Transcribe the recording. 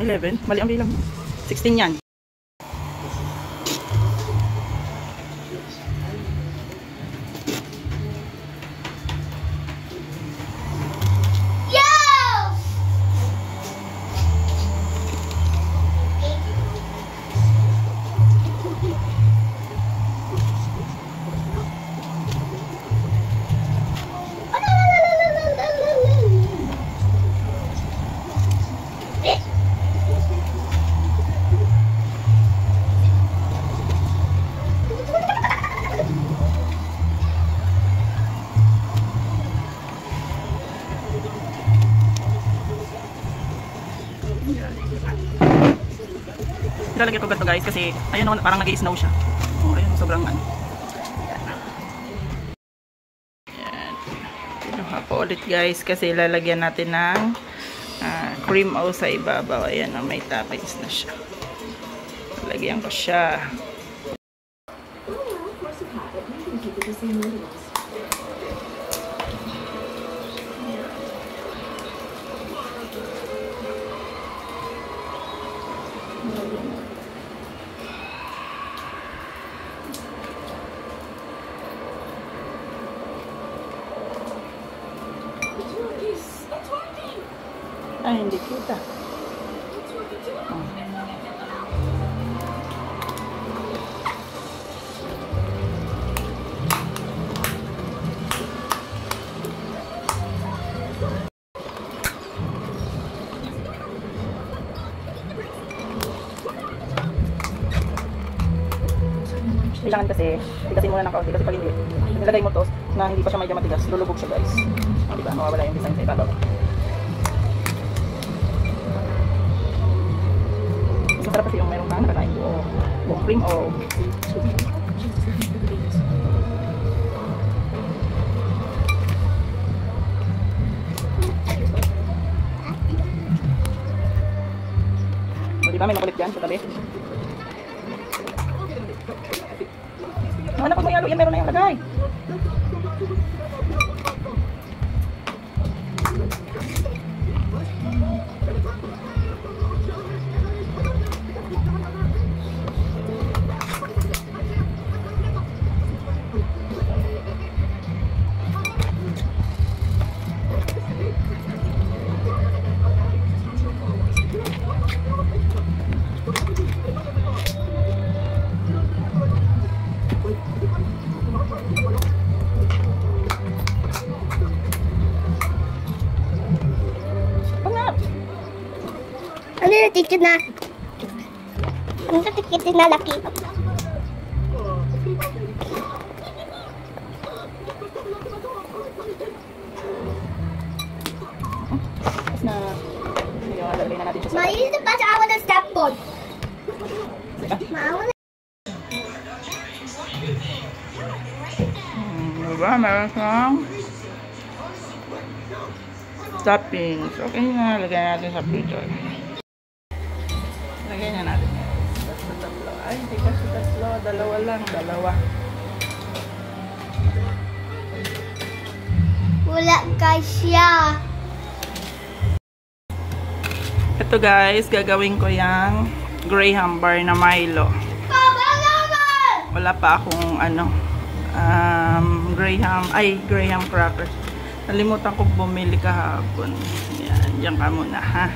11. Mali ang bilang. 16 yan. Ilalagay ko ganito guys kasi ayun naman parang nag-i-snow siya. Oh, ayun sobrang ano. Yan. Pinuha ko ulit guys kasi ilalagyan natin ng cream o sa ibabaw. Ayan oh, may toppings na siya. Lagyan ko siya. Ay, hindi kita. Oh. Kailangan kasi, tigasin muna ng kaunti kasi pag hindi, nilagay mo to na hindi pa siya medyo matigas, lulubog siya guys. O, diba? Mawawala yung design sa ibabaw. Masarap kasi yung meron kang nakakain o cream o diba may makulit dyan sa tabi. Ano pag may halo yan, meron na yung lagay. Ano yung ticket na? Ano yung ticket na laki? na yung lalagay na natin siya sa Mainit pa sa ako ng step pod. Maawa na. Diba? Meron siyang toppings. Okay na, lagay natin sa freezer. Lagay na natin. Tatlo. Ay, hindi kasi tatlo. Dalawa lang. Dalawa. Wala kasya. Ito guys, gagawin ko yung Graham bar na Milo. Wala pa akong ano, Graham crackers. Nalimutan ko bumili kahapon. Yan, diyan ka muna ha.